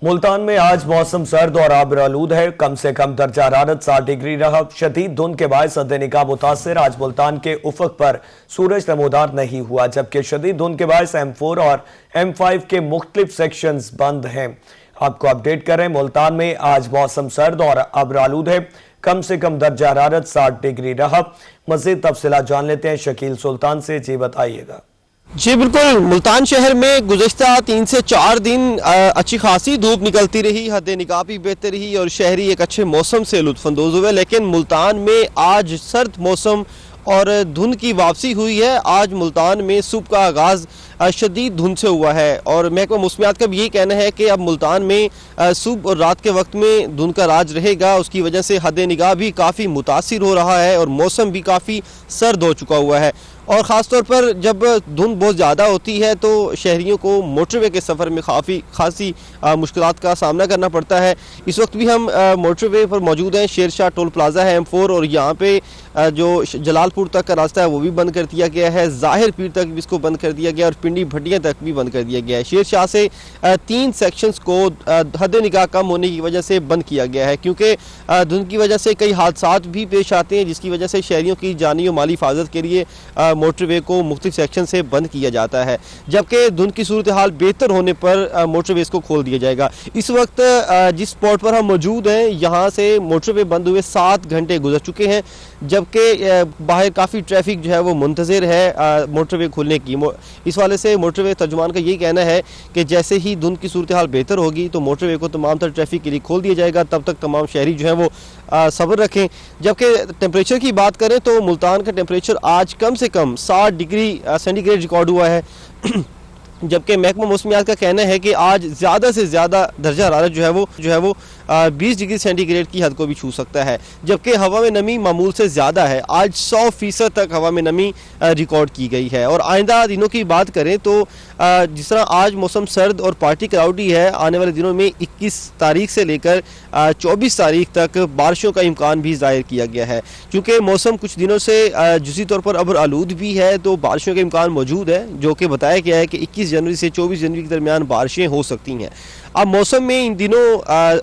मुल्तान में आज मौसम सर्द और आबरालूद है। कम से कम दर्जा हरारत 60 डिग्री रहा। शदीद धुंध के बायस सद्द-ए-निकाह मुतासिर। आज मुल्तान के उफक पर सूरज नमोदार नहीं हुआ, जबकि शदीद धुंध के बायस M4 और M5 के मुख्तलिफ सेक्शंस बंद हैं। आपको अपडेट करें, मुल्तान में आज मौसम सर्द और आबरालूद है। कम से कम दर्जा हरारत 60 डिग्री रहा। मजीद तफसीलात जान लेते हैं शकील सुल्तान से। जी बताइएगा। जी बिल्कुल, मुल्तान शहर में गुज़श्ता 3 से 4 दिन अच्छी खासी धूप निकलती रही, हद निगाह भी बेहतर रही और शहरी एक अच्छे मौसम से लुत्फ़अंदोज़ हुए। लेकिन मुल्तान में आज सर्द मौसम और धुंध की वापसी हुई है। आज मुल्तान में सुबह का आगाज़ शदीद धुंध से हुआ है और महकमा मौसमियात का भी यही कहना है कि अब मुल्तान में सुबह और रात के वक्त में धुंध का राज रहेगा। उसकी वजह से हद निगाह भी काफ़ी मुतासिर हो रहा है और मौसम भी काफ़ी सर्द हो चुका हुआ है। और ख़ास तौर पर जब धुंध बहुत ज़्यादा होती है तो शहरियों को मोटरवे के सफ़र में खासी मुश्किलात का सामना करना पड़ता है। इस वक्त भी हम मोटरवे पर मौजूद हैं। शेर शाह टोल प्लाजा है M4 और यहाँ पे जो जलालपुर तक का रास्ता है वो भी बंद कर दिया गया है। ज़ाहिर पीर तक भी इसको बंद कर दिया गया और पिंडी भटियाँ तक भी बंद कर दिया गया है। शेर शाह से 3 सेक्शंस को हद निगाह कम होने की वजह से बंद किया गया है, क्योंकि धुंध की वजह से कई हादसात भी पेश आते हैं, जिसकी वजह से शहरियों की जानी और माली हिफाजत के लिए मोटरवे को मुख्तलिफ सेक्शन से बंद किया जाता है। जबकि धुंध की सूरत हाल बेहतर होने पर मोटरवेज को खोल दिया जाएगा। इस वक्त जिस स्पॉट पर हम मौजूद हैं, यहाँ से मोटरवे बंद हुए 7 घंटे गुजर चुके हैं, जबकि बाहर काफ़ी ट्रैफिक जो है वो मुंतज़िर है मोटरवे खुलने की। इस वाले से मोटरवे तर्जुमान का यही कहना है कि जैसे ही धुंध की सूरत हाल बेहतर होगी तो मोटरवे को तमाम तर ट्रैफिक के लिए खोल दिया जाएगा। तब तक तमाम शहरी जो है वो सब्र रखें। जबकि टेम्परेचर की बात करें तो मुल्तान का टेम्परेचर आज कम से कम 60 डिग्री सेंटीग्रेड रिकॉर्ड हुआ है, जबकि महकमा मौसमियात का कहना है कि आज ज़्यादा से ज़्यादा दर्जा हरारत जो है वो 20 डिग्री सेंटीग्रेड की हद को भी छू सकता है। जबकि हवा में नमी मामूल से ज़्यादा है। आज 100% तक हवा में नमी रिकॉर्ड की गई है। और आइंदा दिनों की बात करें तो जिस तरह आज मौसम सर्द और पार्टी क्लाउडी है, आने वाले दिनों में 21 तारीख से लेकर 24 तारीख तक बारिशों का इम्कान भी ज़ाहिर किया गया है। क्योंकि मौसम कुछ दिनों से जुज़ी तौर पर अबर आलूद भी है, तो बारिशों के इम्कान मौजूद है, जो कि बताया गया है कि 21 जनवरी से 24 जनवरी के दरमियान बारिशें हो सकती हैं। अब मौसम में इन दिनों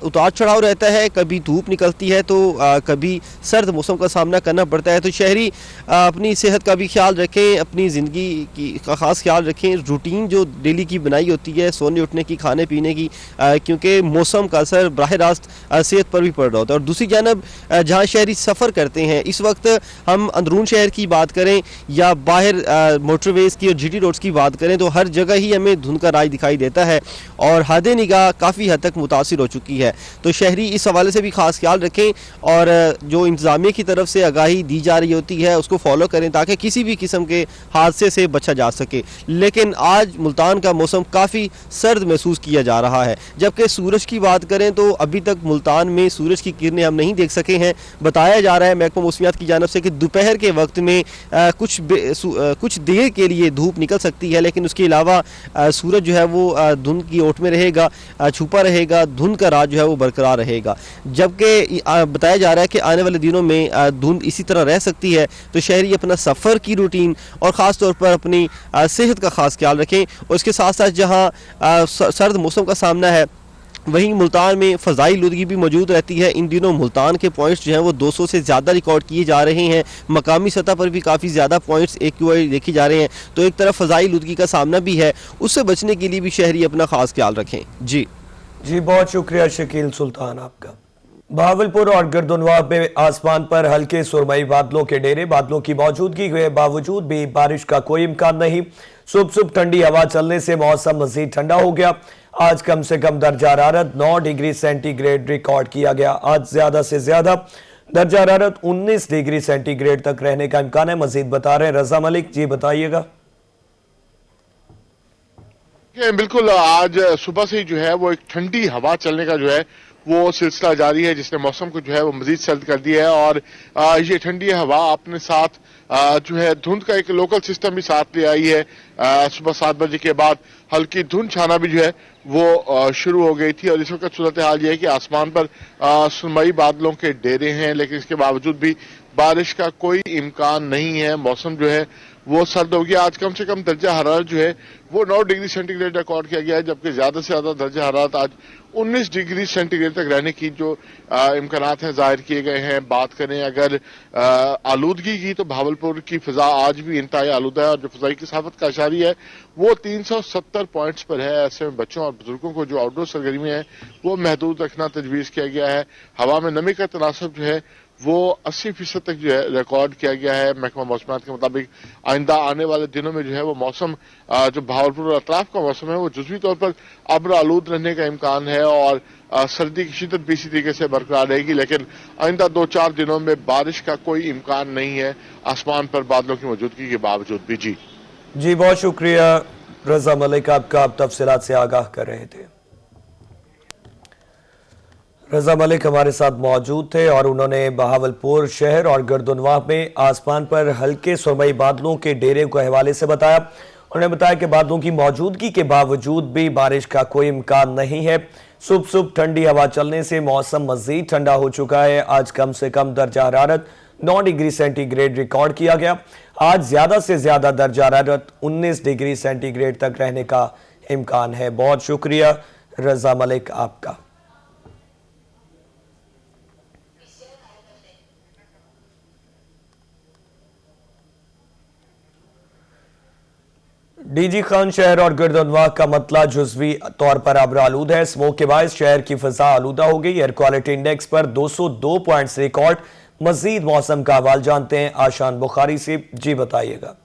उतार चढ़ाव रहता है, कभी धूप निकलती है तो कभी सर्द मौसम का सामना करना पड़ता है। तो शहरी अपनी सेहत का भी ख्याल रखें, अपनी ज़िंदगी की का ख़ास ख्याल रखें। रूटीन जो डेली की बनाई होती है सोने उठने की, खाने पीने की, क्योंकि मौसम का असर बराह रास्त सेहत पर भी पड़ रहा होता है। और दूसरी जानब जहाँ शहरी सफ़र करते हैं, इस वक्त हम अंदरून शहर की बात करें या बाहर मोटरवेज़ की और GT रोड्स की बात करें तो हर जगह ही हमें धुंध का राज दिखाई देता है और हद निगाह काफ़ी हद तक मुतासिर हो चुकी है। तो शहरी इस हवाले से भी खास ख्याल रखें और जो इंतज़ामिया की तरफ से आगाही दी जा रही होती है उसको फॉलो करें, ताकि किसी भी किस्म के हादसे से बचा जा सके। लेकिन आज मुल्तान का मौसम काफ़ी सर्द महसूस किया जा रहा है। जबकि सूरज की बात करें तो अभी तक मुल्तान में सूरज की किरणें हम नहीं देख सके हैं। बताया जा रहा है महकमा मौसमियात की जानिब से कि दोपहर के वक्त में कुछ देर के लिए धूप निकल सकती है, लेकिन उसके अलावा सूरज जो है वो धुंध की ओट में रहेगा, छुपा रहेगा, धुंध का राज जो है वो बरकरार रहेगा। जबकि बताया जा रहा है कि आने वाले दिनों में धुंध इसी तरह रह सकती है। तो शहरी अपना सफ़र की रूटीन और ख़ास तौर पर अपनी सेहत का ख़ास ख्याल रखें। और इसके साथ साथ जहाँ सर्द मौसम का सामना है, वहीं मुल्तान में फ़ज़ाई लुदगी भी मौजूद रहती है। इन दिनों मुल्तान के पॉइंट्स जो हैं वो 200 से ज़्यादा रिकॉर्ड किए जा रहे हैं। मकामी सतह पर भी काफ़ी ज़्यादा पॉइंट्स AQI देखे जा रहे हैं। तो एक तरफ फ़ज़ाई लुदगी का सामना भी है, उससे बचने के लिए भी शहरी अपना ख़ास ख्याल रखें। जी बहुत शुक्रिया शकील सुल्तान आपका। बहावलपुर और गर्दनवाब में आसमान पर हल्के सुरमई बादलों के डेरे। बादलों की मौजूदगी के बावजूद भी बारिश का कोई इम्कान नहीं। सुबह ठंडी हवा चलने से मौसम मजीद ठंडा हो गया। आज कम से कम दर्जा हरारत 9 डिग्री सेंटीग्रेड रिकॉर्ड किया गया। आज ज्यादा से ज्यादा दर्जा हरारत 19 डिग्री सेंटीग्रेड तक रहने का इम्कान है। मजीद बता रहे हैं रजा मलिक। जी बताइएगा। बिल्कुल, आज सुबह से जो है वो एक ठंडी हवा चलने का जो है वो सिलसिला जारी है, जिसने मौसम को जो है वो मजीद सर्द कर दिया है। और ये ठंडी हवा अपने साथ जो है धुंध का एक लोकल सिस्टम भी साथ ले आई है। सुबह 7 बजे के बाद हल्की धुंध छाना भी जो है वो शुरू हो गई थी। और इस वक्त सूरत हाल ये है कि आसमान पर सुरमई बादलों के डेरे हैं, लेकिन इसके बावजूद भी बारिश का कोई इम्कान नहीं है। मौसम जो है वो सर्द होगी। आज कम से कम दर्जा हरारत जो है वो 9 डिग्री सेंटीग्रेड रिकॉर्ड किया गया है, जबकि ज्यादा से ज्यादा दर्जा हरारत आज 19 डिग्री सेंटीग्रेड तक रहने की जो इम्कानात हैं जाहिर किए गए हैं। बात करें अगर आलूदगी की, तो भावलपुर की फिजा आज भी इंतहाई आलूदा है और जो फिजाई कसाफत का अशारी है वो 370 पॉइंट्स पर है। ऐसे में बच्चों और बुजुर्गों को जो आउटडोर सरगर्मियां हैं वो महदूद रखना तजवीज़ किया गया है। हवा में नमी का तनासब जो है वो 80% तक जो है रिकॉर्ड किया गया है। महकमा मौसमियात के मुताबिक आइंदा आने वाले दिनों में जो है वो मौसम जो भावलपुर और अतराफ का मौसम है वो जुज़वी तौर पर अब्र आलूद रहने का इम्कान है और सर्दी की शिद्दत भी इसी तरीके से बरकरार रहेगी, लेकिन आइंदा 2-4 दिनों में बारिश का कोई इम्कान नहीं है आसमान पर बादलों की मौजूदगी के बावजूद भी। जी बहुत शुक्रिया रजा मलिक, आपका आप तफसीलात से आगाह कर रहे थे। रजा मलिक हमारे साथ मौजूद थे और उन्होंने बहावलपुर शहर और गर्दनवाह में आसमान पर हल्के सुरमई बादलों के डेरे के हवाले से बताया। उन्होंने बताया कि बादलों की मौजूदगी के बावजूद भी बारिश का कोई इम्कान नहीं है। सुबह सुबह ठंडी हवा चलने से मौसम मजीद ठंडा हो चुका है। आज कम से कम दर्जा हरारत 9 डिग्री सेंटीग्रेड रिकॉर्ड किया गया। आज ज्यादा से ज्यादा दर्जा हरारत 19 डिग्री सेंटीग्रेड तक रहने का इम्कान है। बहुत शुक्रिया रजा मलिक आपका। डीजी खान शहर और गर्दनवाह का मतला जुज़वी तौर पर अब्र आलूद है। स्मोक के बायस शहर की फिजा आलूदा हो गई। एयर क्वालिटी इंडेक्स पर 202 पॉइंट्स रिकॉर्ड। मजीद मौसम का हवाल जानते हैं आशान बुखारी से। जी बताइएगा।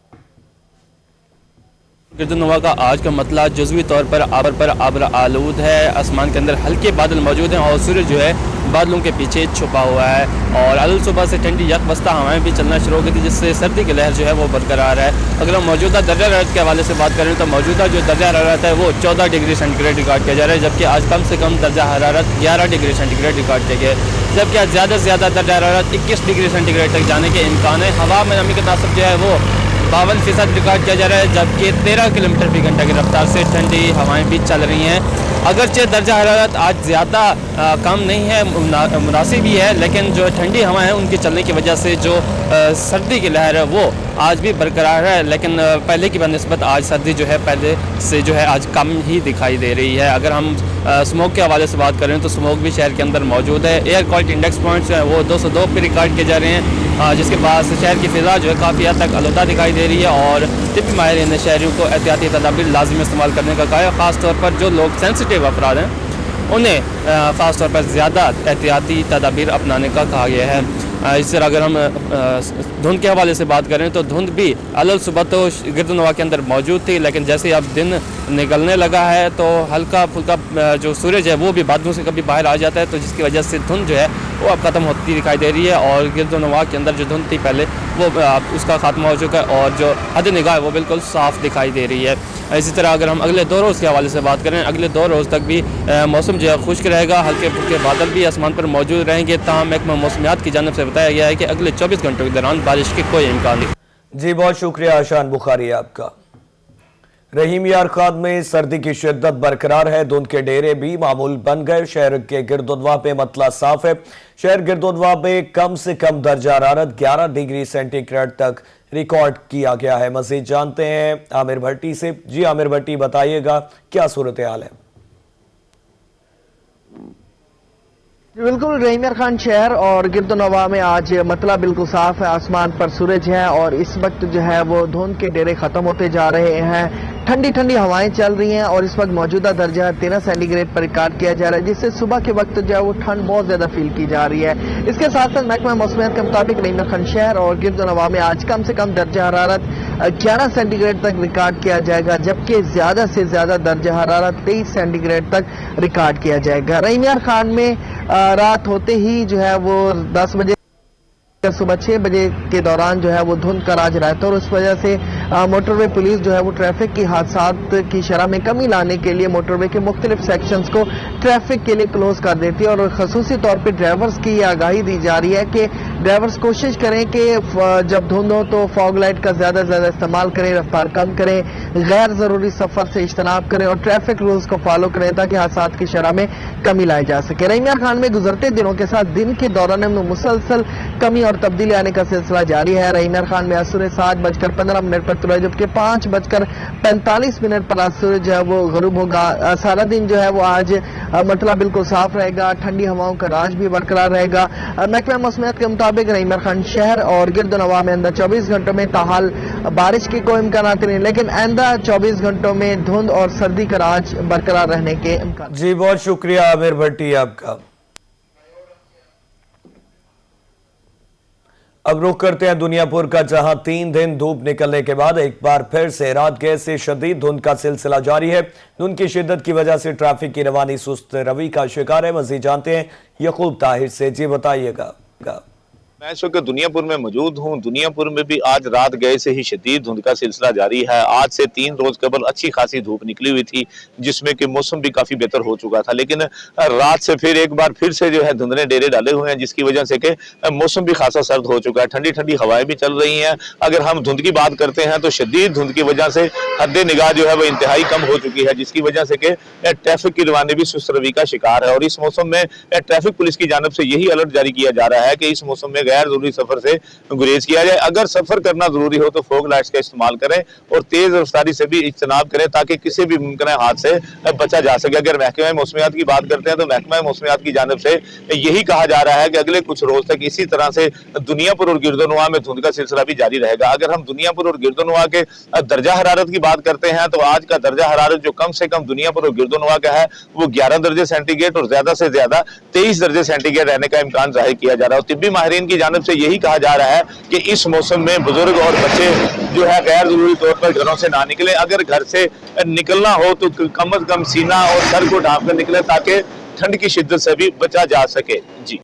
गर्दनवाह का आज का मतला जुज़वी तौर पर अब्र आलूद है। आसमान के अंदर हल्के बादल मौजूद हैं और सूरज जो है बादलों के पीछे छुपा हुआ है और अल सुबह से ठंडी यकबस्ता हवाएं भी चलना शुरू हो गई थी, जिससे सर्दी की लहर जो है वो बरकरार है। अगर हम मौजूदा दर्जा हरारत के हवाले से बात करें तो मौजूदा जो दर्जा हरारत है वो 14 डिग्री सेंटीग्रेड रिकॉर्ड किया जा रहा है, जबकि आज कम से कम दर्जा हरारत 11 डिग्री सेंटीग्रेड रिकॉर्ड किया गया है, जबकि आज ज़्यादा से ज़्यादा दर्जा हरारत 21 डिग्री सेंटीग्रेड तक जाने के इम्कान है। हवा में नमी का तनासब जो है वो 52% रिकॉर्ड किया जा रहा है, जबकि 13 किलोमीटर फी घंटा की रफ्तार से ठंडी हवाएं भी चल रही हैं। अगरचे दर्जा हरारत आज ज़्यादा कम नहीं है, मुनासिब ही है, लेकिन जो ठंडी हवाएं हैं उनके चलने की वजह से जो सर्दी की लहर है वो आज भी बरकरार है, लेकिन पहले की बनिस्बत आज सर्दी जो है पहले से जो है आज कम ही दिखाई दे रही है। अगर हम स्मोक के हवाले से बात करें तो स्मोक भी शहर के अंदर मौजूद है। एयर क्वालिटी इंडेक्स पॉइंट्स हैं वो 202 पे रिकॉर्ड किए जा रहे हैं, जिसके बाद शहर की फिजा जो है काफ़ी हद तक आलूदा दिखाई दे रही है और तिब्बी माहिरीन ने शहरियों को एहतियाती तदाबीर लाजिम इस्तेमाल करने का कहा है। ख़ास तौर पर जो लोग सेंसिटिव अफराद हैं उन्हें ख़ास तौर पर ज़्यादा एहतियाती तदाबीर अपनाने का कहा गया है। इस तरह अगर हम धुंध के हवाले से बात करें तो धुंध भी अलल सुबह तो गर्दनवाह के अंदर मौजूद थी, लेकिन जैसे ही अब दिन निकलने लगा है तो हल्का फुल्का जो सूरज है वो भी बादलों से कभी बाहर आ जाता है, तो जिसकी वजह से धुंध जो है वो अब ख़त्म होती दिखाई दे रही है और गर्दनवाह के अंदर जो धुंध थी पहले वो उसका खात्मा हो चुका है और जो हद निगाह है वो बिल्कुल साफ़ दिखाई दे रही है। इसी तरह अगर हम अगले 2 रोज़ के हवाले से बात करें, अगले 2 रोज़ तक भी मौसम जो है खुश्क रहेगा, हल्के फुल्के बादल भी आसमान पर मौजूद रहेंगे। ताहम महकमा मौसमियात की जानिब से बताया गया है कि अगले 24 घंटों के दौरान बारिश के कोई इम्कान नहीं। जी बहुत शुक्रिया आशान बुखारी आपका। रहीम यार खान में सर्दी की शिद्दत बरकरार है। धुंध के डेरे भी मामूल बन गए। शहर के गिरदोनवाह पे मतला साफ है। शहर गिरदोनवाह में कम से कम दर्जा हरारत 11 डिग्री सेंटीग्रेड तक रिकॉर्ड किया गया है। मजीद जानते हैं आमिर भट्टी से। जी आमिर भट्टी बताइएगा क्या सूरत हाल है। बिल्कुल रहीम यार खान शहर और गिरदोनवाह में आज मतला बिल्कुल साफ है। आसमान पर सूरज है और इस वक्त जो है वो धुंध के डेरे खत्म होते जा रहे हैं। ठंडी ठंडी हवाएं चल रही हैं और इस वक्त मौजूदा दर्जा 13 सेंटीग्रेड पर रिकॉर्ड किया जा रहा है, जिससे सुबह के वक्त जो है वो ठंड बहुत ज्यादा फील की जा रही है। इसके साथ साथ महकमा मौसमियात के मुताबिक रहीम यार खान शहर और गिरदोनवाह में आज कम से कम दर्जा हरारत 11 सेंटीग्रेड तक रिकॉर्ड किया जाएगा, जबकि ज्यादा से ज्यादा दर्जा हरारत 23 सेंटीग्रेड तक रिकॉर्ड किया जाएगा। रहीम यार खान में रात होते ही जो है वो 10 बजे सुबह 6 बजे के दौरान जो है वो धुंध का राज रहता है और उस वजह से मोटरवे पुलिस जो है वो ट्रैफिक की हादसात की शरह में कमी लाने के लिए मोटरवे के मुख्तलिफ सेक्शंस को ट्रैफिक के लिए क्लोज कर देती है और खसूसी तौर पर ड्राइवर्स की ये आगाही दी जा रही है कि ड्राइवर्स कोशिश करें कि जब धुंध हो तो फॉग लाइट का ज्यादा से ज्यादा इस्तेमाल करें, रफ्तार कम करें, गैर जरूरी सफर से इज्तनाब करें और ट्रैफिक रूल्स को फॉलो करें ताकि हादसात की शरह में कमी लाई जा सके। रहीमिया खान में गुजरते दिनों के साथ दिन के दौरान में मुसलसल कमी और तब्दीली आने का सिलसिला जारी है। रहीमिया खान में असुर 7:15 पर तुला, जबकि 5:45 पर असुर जो है वो गरूब होगा। सारा दिन जो है वो आज मतलब बिल्कुल साफ रहेगा, ठंडी हवाओं का राज भी बरकरार रहेगा। महकमा मौसमियात के मुताबिक रहीमिया खान शहर और गिरदनवा में आइंदा 24 घंटों में ताहाल बारिश के कोई इम्कान नहीं, लेकिन आइंदा 24 घंटों में धुंध और सर्दी का राज बरकरार रहने के इम्कान। जी बहुत शुक्रिया आमिर भट्टी आपका। अब रुख करते हैं दुनियापुर का, जहां 3 दिन धूप निकलने के बाद एक बार फिर से रात गए से शदीद धुंध का सिलसिला जारी है। धुंध की शिद्दत की वजह से ट्रैफिक की रवानी सुस्त रवि का शिकार है। मजीद जानते हैं यकूब ताहिर से। जी बताइएगा। मैं इस वक्त दुनियापुर में मौजूद हूँ। दुनियापुर में भी आज रात गए से ही शदीद धुंध का सिलसिला जारी है। आज से 3 रोज कबल अच्छी खासी धूप निकली हुई थी, जिसमें कि मौसम भी काफी बेहतर हो चुका था, लेकिन रात से फिर एक बार फिर से जो है धुंध ने डेरे डाले हुए हैं, जिसकी वजह से कि मौसम भी खासा सर्द हो चुका है। ठंडी ठंडी हवाएं भी चल रही हैं। अगर हम धुंध की बात करते हैं तो शदीद धुंध की वजह से हद निगाह जो है वो इंतहाई कम हो चुकी है, जिसकी वजह से कि ट्रैफिक की रवानी भी सुस्त रवि का शिकार है। और इस मौसम में ट्रैफिक पुलिस की जानब से यही अलर्ट जारी किया जा रहा है कि इस मौसम में गैर जरूरी सफर से गुरेज किया जाए। अगर सफर करना जरूरी हो तो फॉग लाइट्स का इस्तेमाल करें और तेज रफ्तारी से भी इज्तनाब करें, ताकि किसी भी मुमकिन हाथ से बचा जा सके। अगर महकमा मौसमियात की बात करते हैं तो महकमा मौसमियात की जानब से यही कहा जा रहा है कि अगले कुछ रोज तक इसी तरह से दुनियापुर और गिरदोनवा में धुंध का सिलसिला भी जारी रहेगा। अगर हम दुनियापुर और गिरदोनवा के दर्जा हरारत की बात करते हैं तो आज का दर्जा हरारत जो कम से कम दुनियापुर और गिरदोनवा का है वो 11 दर्जे सेंटीग्रेड और ज्यादा से ज्यादा 23 दर्जे सेंटीग्रेड रहने का इम्कान जाहिर किया जा रहा है। तिब्बी माहिरीन की जानब से यही कहा जा रहा है कि इस मौसम में बुजुर्ग और बच्चे जो है गैर जरूरी तौर पर घरों से ना निकले। अगर घर से निकलना हो तो कम से कम सीना और सर को ढांप कर निकले, ताकि ठंड की शिद्दत से भी बचा जा सके। जी।